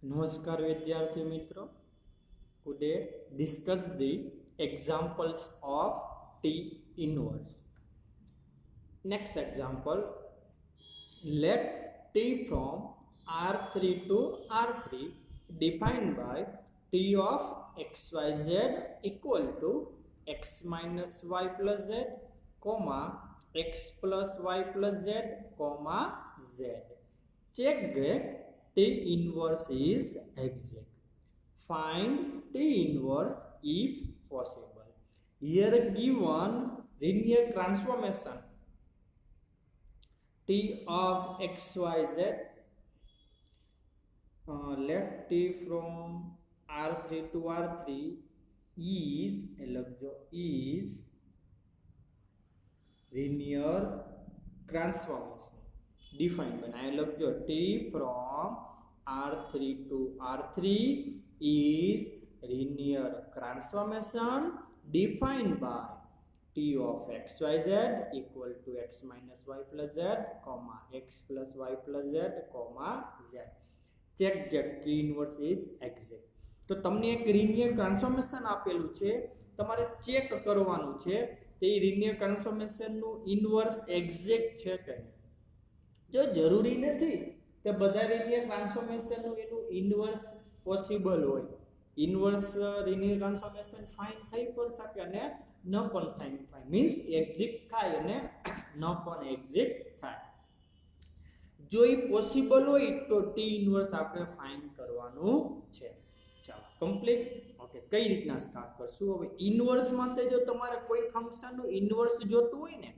नमस्कार विद्यार्थी मित्रों, today discuss the examples of T inverse. Next example, let T from R3 to R3 defined by T of xyz equal to x minus y plus z, comma x plus y plus z, comma z. Check that T inverse is exact. Find T inverse if possible. Here given linear transformation T of xyz, let T from R3 to R3 is linear transformation. Defined बनाए लखजो T from R3 to R3 is linear transformation defined by T of xyz equal to x minus y plus z, comma x plus y plus z, comma z. Check that T inverse is exact. તો તમને એક linear transformation આપેલું છે, તમારે check કરવાનું છે તે linear transformation નું inverse exact છે કે નહીં. जो जरूरी नहीं तो बधा लिनियर ट्रांसफॉर्मेशन નું એનું ઇન્વર્સ પોસિબલ હોય. ઇન્વર્સ લિનિયર ટ્રાન્સફોર્મેશન ફાઇન થઈ પણ શકે અને ન પણ થાય. મીન્સ એક્ઝિટ થાય અને ન પણ એક્ઝિટ થાય. જો એ પોસિબલ હોય તો ટી ઇન્વર્સ આપણે ફાઇન્ડ કરવાનું છે. ચાલો કમ્પ્લીટ. ઓકે, કઈ રીતના સ્ટાર્ટ કરશું? હવે ઇન્વર્સ માટે જો તમારે કોઈ ફંક્શનનું ઇન્વર્સ જોતું હોય ને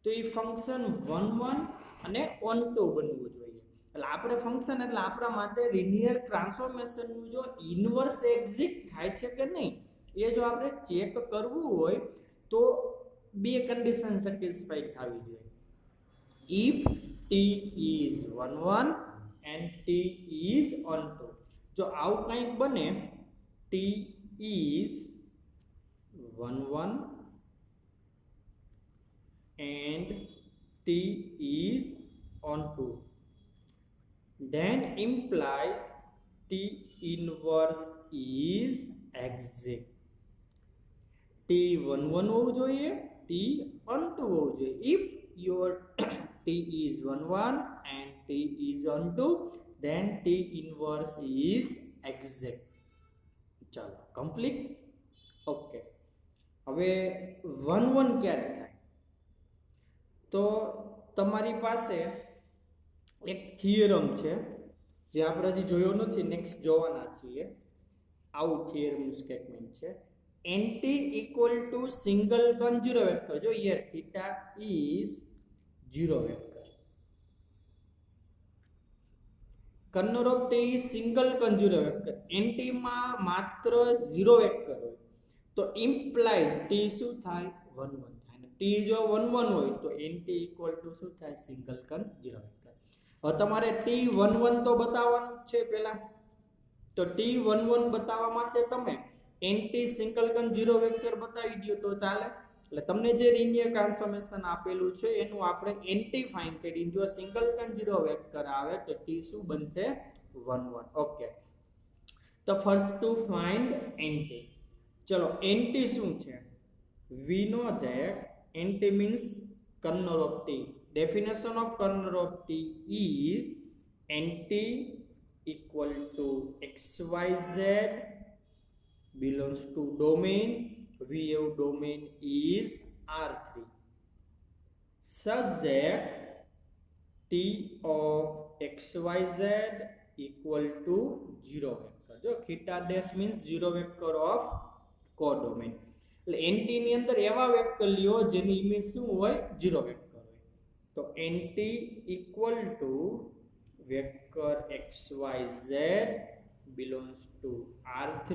તો એ ફંક્શન 1 અને 1 બનવું જોઈએ. એટલે આપણે ફંક્શન એટલે આપણા માટે લિનિયર ટ્રાન્સફોર્મેશનનું જો ઇન્વર્સ એક્ઝિટ થાય છે કે નહીં એ જો આપણે ચેક કરવું હોય તો બે કન્ડિશન સેટિસ્ફાઈ થવી જોઈએ. If T is 1 and T is 1. જો આવું કંઈક બને, T is 1 and T is on 2, then implies T inverse is exact. T 1 હોવું જોઈએ, T on 2 હોવું જોઈએ. If your T is 1 and T is on 2, then T inverse is exact. ચાલો complete. Okay, હવે 1 ક્યારે થાય? તો તમારી પાસે એક થિયરમ છે જે આપણે હજી જોયો નથી, નેક્સ્ટ જોવાના છીએ. આવું થિયરમનું સ્ટેટમેન્ટ છે, N T equal to singleton zero vector. જો here theta is zero vector, kernel of T is singleton zero vector. એન્ટીમાં માત્ર ઝીરો વેક્ટર હોય તો ઇમ્પ્લાઇઝ ટી શું થાય? 1 ટી જો 1 હોય તો એનટી ઇક્વલ ટુ શું થાય? સિંગલ કન ઝીરો વેક્ટર. હવે તમારે ટી 1 તો બતાવવાનું છે પહેલા. તો ટી 1 બતાવવા માટે તમે એનટી સિંગલ કન ઝીરો વેક્ટર બતાવી દો તો ચાલે. એટલે તમને જે લિનિયર ટ્રાન્સફોર્મેશન આપેલું છે એનું આપણે એનટી ફાઇન્ડ કરી. જો સિંગલ કન ઝીરો વેક્ટર આવે તો ટી શું બનશે? 1. ઓકે, તો ફર્સ્ટ ટુ ફાઇન્ડ એનટી. ચલો એનટી શું છે? વી know that NT means kernel of T. Definition of kernel of T is NT equal to XYZ belongs to domain. We have domain is R3 such that T of XYZ equal to 0 vector. जो theta dash means 0 vector of codomain. એટલે એનટી ની અંદર એવા vector લ્યો જેની image શું હોય? 0 vector હોય. તો N T equal to vector xyz belongs to R3.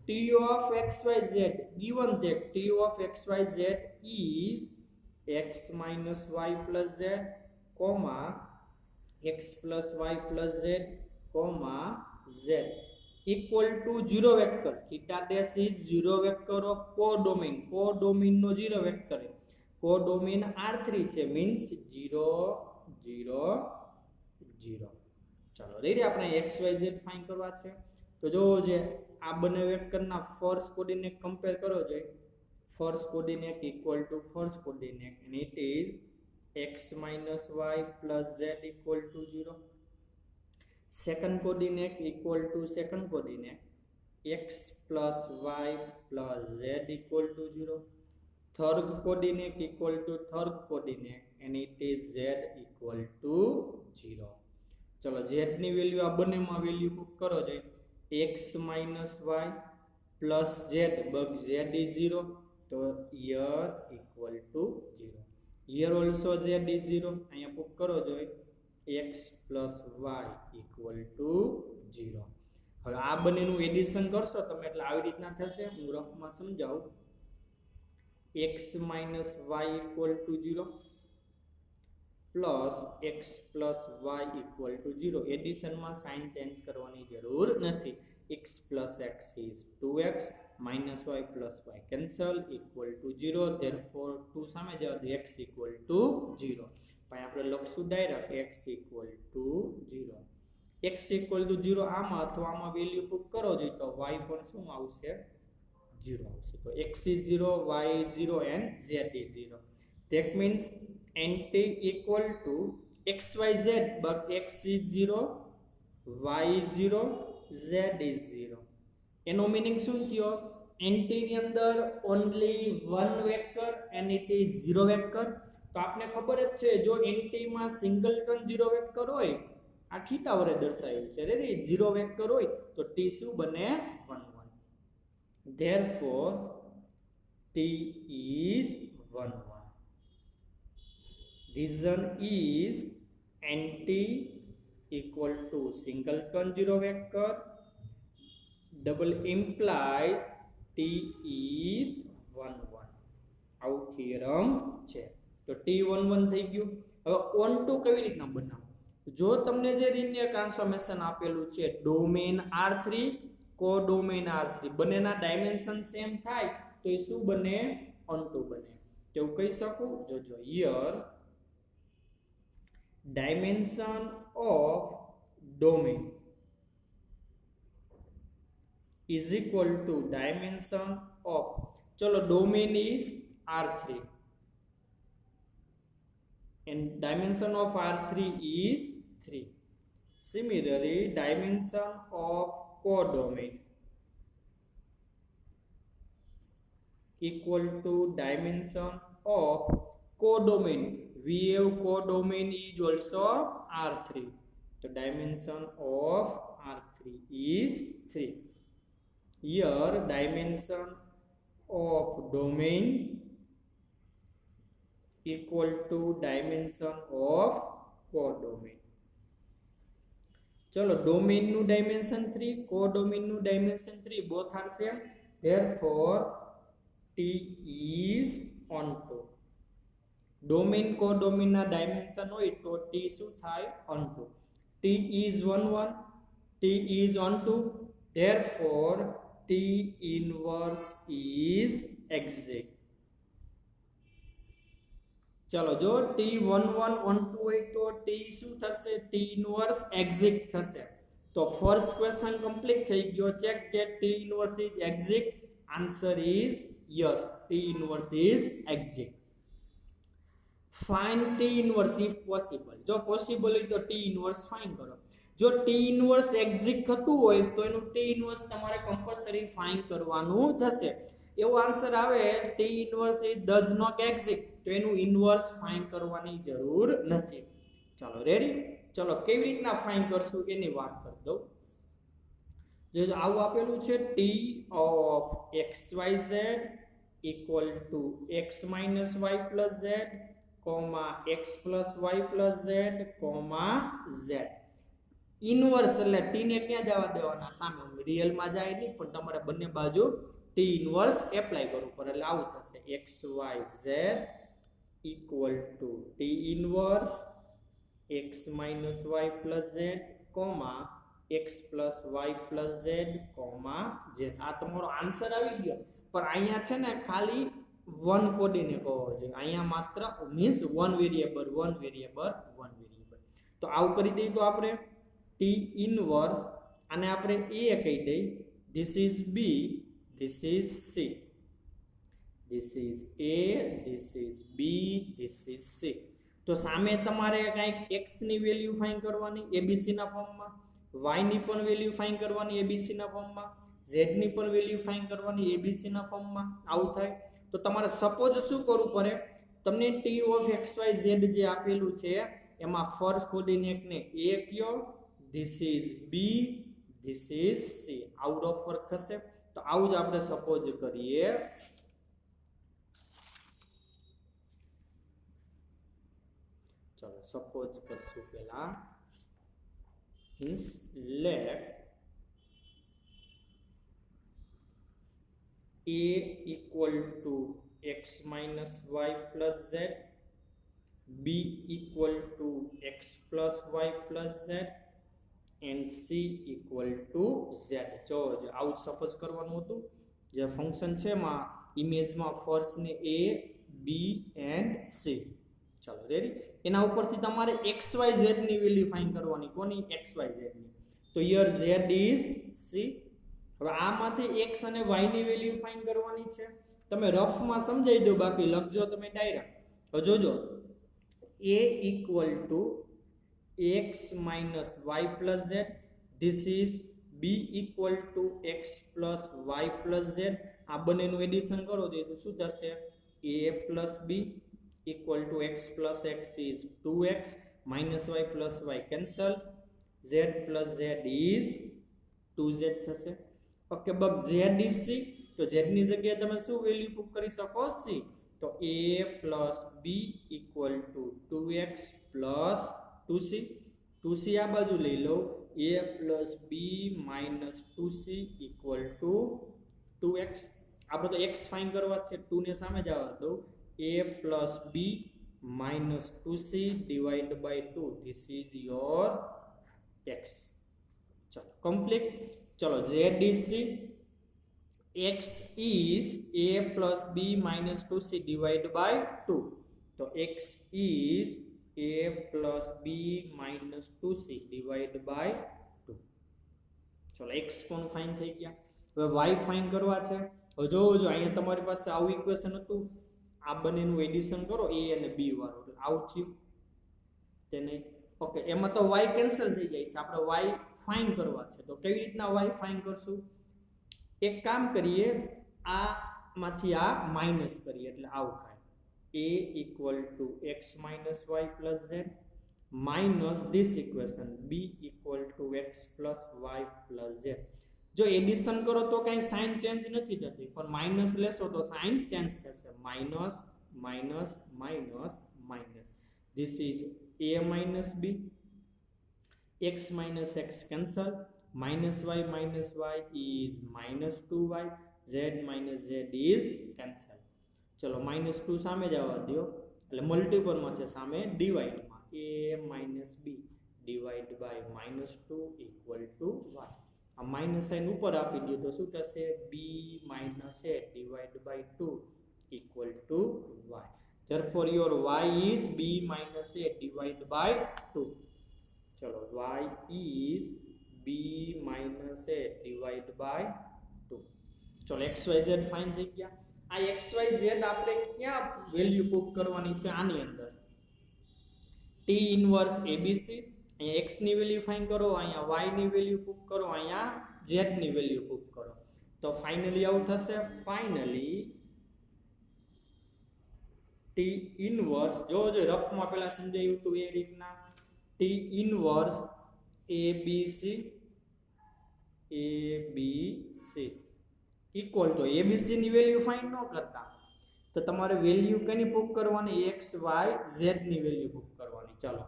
T of xyz given that T of xyz is x minus y plus z, comma x plus y plus z, comma z equal to 0 vector. Theta dash is 0 vector of codomain. Codomain નો 0 vector है. Codomain R3 છે, means 0 0 0. ચાલો ready, આપણે x Y Z find કરવા છે. તો જો જે આ બંને વેક્ટરના ફર્સ્ટ કોઓર્ડિનેટ કમ્પેર કરો જોઈએ. First coordinate equal to first coordinate and it is x minus y plus z equal to 0. Second coordinate equal to second coordinate x plus y plus z equal to 0. Third coordinate equal to third coordinate and it is z equal to 0. चलो z ની value આ બંનેમાં value put કરો જોઈએ. x minus y plus z but z is 0, તો here equal to 0. Here also z is 0. અહીંયા put કરો જોઈએ x plus y equal to 0. હવે આ બંનેનું એડિશન કરશો તમે એટલે આવી રીતના થશે. હું રફમાં સમજાવું. x minus y equal to 0 plus x plus y equal to 0. એડિશનમાં સાઇન ચેન્જ કરવાની જરૂર નથી. x plus x is 2x minus y plus y cancel equal to 0. therefore 2 સામે જવા દે x equal to 0. પછી આપણે લખશું direct x equal to 0. x equal to 0 આમાં અથવા આમાં વેલ્યુ પુટ કરો જોઈએ તો y પણ શું આવશે? 0 આવશે. તો x is 0, y is 0 and z is 0. that means nt equal to xyz but x is 0, y is 0, z is 0. એનો મીનિંગ શું થયો? nt ની અંદર only one vector and it is 0 vector. તો આપને ખબર જ છે જો nt માં સિંગલટન 0 વેક્ટર હોય, આ થીટા વડે દર્શાવેલ છે રેડી, 0 વેક્ટર હોય તો t શું બને? 1 1. therefore t is 1 1. reason is nt equal to singleton 0 vector double implies t is 1 1. આવું થિયરમ છે. તો t 1 1 થઈ ગયું. હવે ઓન ટુ કેવી રીતના બનાવો? જો તમને જે લિનિયર ટ્રાન્સફોર્મેશન આપેલું છે ડોમેન R3 કોડોમેન R3 બંનેના ડાયમેન્શન સેમ થાય તો એ શું બને? ઓન ટુ બને. તેવું કહી શકું. જોજો here dimension of domain is equal to dimension of, chalo domain is R3 and dimension of R3 is 3. Similarly, dimension of codomain equal to dimension of codomain. We have codomain is also R3. The dimension of R3 is 3. Here dimension of domain equal to dimension of codomain. चलो domain नु dimension 3, codomain नु dimension 3, both are same. Therefore t is onto. domain codomain ના dimension હોય તો t શું થાય? onto. t is 1 1, t is onto. Therefore t inverse is exact. चलो जो t 1 1 onto હોય તો t શું થશે? t inverse exact થશે. તો ફર્સ્ટ ક્વેશ્ચન કમ્પ્લીટ થઈ ગયો. ચેક કે t inverse is exact. Answer is yes, t inverse is exact. find t inverse if possible. જો પોસિબલ હોય તો t inverse ફાઇન્ડ કરો. જો t inverse exact થતું હોય તો એનું t inverse તમારે કમ્પલસરી ફાઇન્ડ કરવાનું થશે. એવો આન્સર આવે t inverse is does not exist તો એનું ઇન્વર્સ ફાઇન્ડ કરવાની જરૂર નથી. ચાલો રેડી. ચલો કેવી રીતના ફાઇન્ડ કરશું એની વાત કરી દઉં. જો આવું આપેલું છે t of xyz equal to x minus y plus z x plus y plus z z. Inverse એટલે t ને ક્યાં જવા દેવાના? સામે. રિયલમાં જાય નહીં પણ તમારે બંને બાજુ t ઇન્વર્સ એપ્લાય કરવું પડે એટલે આવું થશે xyz equal to t inverse x minus y plus z x plus y plus z z. આ તમારો આન્સર આવી ગયો. પણ અહીંયા છે ને ખાલી વન કોઓર્ડિનેટ હોવો જોઈએ. અહીંયા માત્ર મીન્સ વન વેરિયેબલ. તો આવું કરી દઈએ તો આપણે ટી ઇનવર્સ આને આપણે એ કહી દઈ, this is B, this is C, this is A, this is B, this is C. તો સામે તમારે કંઈક x ની વેલ્યુ ફાઇન્ડ કરવાની એબીસી ના ફોર્મમાં, y ની પણ વેલ્યુ ફાઇન્ડ કરવાની એબીસી ના ફોર્મમાં, z ની પણ વેલ્યુ ફાઇન્ડ કરવાની એબીસી ના ફોર્મમાં. આવું થાય તો તમારે સપોઝ શું કરવું પડે, તમને t ઓફ xyz જે આપેલું છે એમાં ફર્સ્ટ કોઓર્ડિનેટ ને a કયો, this is b, this is c. Out of work થશે. તો આવું જ આપણે સપોઝ કરીએ. ચલો સપોઝ કરશું પહેલા, let a equal to x minus y plus z, b equal to x plus y plus z, and c equal to z. જો આવું સપોઝ કરવાનું હતું. જે ફંક્શન છે એમાં ઇમેજમાં ફર્સ્ટ ને a, b and c. ચલો રેડી. એના ઉપરથી તમારે xyz ની વેલ્યુ ફાઇન્ડ કરવાની. કોની? xyz ની. તો હિયર z is c. હવે આમાંથી x અને y ની વેલ્યુ ફાઇન્ડ કરવાની છે. તમે રફમાં સમજાઈ દો, બાકી લખજો તમે ડાયરેક્ટ. તો જોજો, a equal to x minus y plus z, this is b equal to x plus y plus z. આ બંનેનું એડિશન કરો તો શું થશે? a plus b equal to x plus x is 2x minus y plus y cancel, z plus z is 2z થશે. Okay, buck z is c. તો z ની જગ્યાએ તમે શું વેલ્યુ પુટ કરી શકો? c. તો a plus b equal to 2x plus 2c. 2c આ બાજુ લઈ લો. a plus b minus 2c equal to 2x. આપણે તો x ફાઇન્ડ કરવા છે, 2 ને સામે જ આવવા દો. a plus b minus 2c divided by 2. This is your x. ચલો કમ્પ્લીટ. ચલો z is c. x is a plus b minus 2c divided by 2. તો x is a plus b minus 2c divided by 2. ચલો x પણ find થઈ ગયા. હવે y find કરવા છે. હવે જોજો, અહીંયા તમારી પાસે આવું ઇક્વેશન હતું, આ બંનેનું એડિશન કરો a અને b વાળું, એટલે આવું થયું તેને. ઓકે, એમાં તો y કેન્સલ થઈ જાય છે, આપણે y ફાઇન્ડ કરવા છે. તો કેવી રીતના y ફાઇન્ડ કરશું? એક કામ કરીએ, આમાંથી આ માઇનસ કરીએ એટલે આવું થાય. a equal to x minus y plus z minus this equation b equal to x plus y plus z. જો એડિશન કરો તો કઈ સાઇન ચેન્જ નથી થતી, પણ માઇનસ લેશો તો સાઇન ચેન્જ થશે. Minus minus minus minus. This is a minus b, x minus x cancel, minus y is minus 2y, z minus z is cancel. ચલો -2 સામે જ આવવા દો, એટલે મલ્ટીપલમાં છે, સામે ડિવાઇડમાં. a minus b divided by -2 equal to y. આ minus sign ઉપર આપી દો તો શું થશે? b minus a divided by 2 equal to y. Therefore your y is b minus a divided by 2. ચલો y is b minus a divided by 2. ચલો xyz find થઈ ગયા. આ xyz આપણે ક્યાં વેલ્યુ પુટ કરવાની છે? આની અંદર t ઇન્વર્સ abc. અહીંયા x ની વેલ્યુ ફાઇન્ડ કરો, અહીંયા y ની વેલ્યુ પુટ કરો, અહીંયા z ની વેલ્યુ પુટ કરો. તો ફાઇનલી આવું થશે. ફાઇનલી t ઇન્વર્સ, જો રફમાં પહેલા સમજાયું હતું એ રીતના, t inverse abc equal to abc ની વેલ્યુ ફાઇન્ડ ન કરતા તો તમારે વેલ્યુ કેની પુટ કરવાની? x y z ની વેલ્યુ પુટ કરવાની. ચાલો,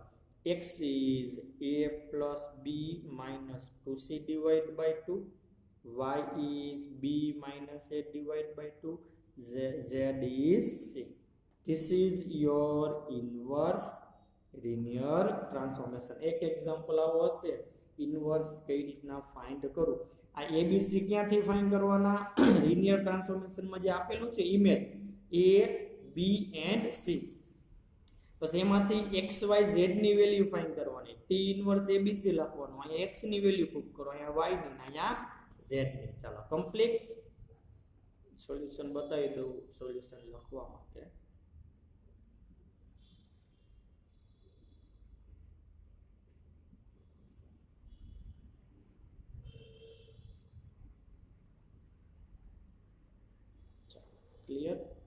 x is a plus b minus 2c divided by 2, y is b minus a divided by 2, z is c. This is your inverse linear transformation. એક example આવો હશે, inverse કઈ રીતના find કરું. આ એબીસી ક્યાંથી ફાઇન્ડ કરવાના? લિનિયર ટ્રાન્સફોર્મેશનમાં જે આપેલું છે image a b and c. પછી એમાંથી એક્સ વાય ઝેડ ની વેલ્યુ ફાઇન્ડ કરવાની, ટી ઇનવર્સ એબીસી લખવાનું, અહીંયા એક્સ ની વેલ્યુ પુટ કરો, અહીંયા વાય ની, અહીંયા ઝેડ ની. ચાલો કમ્પ્લીટ. સોલ્યુશન બતાવી દઉં સોલ્યુશન લખવા માટે. ક્લિયર.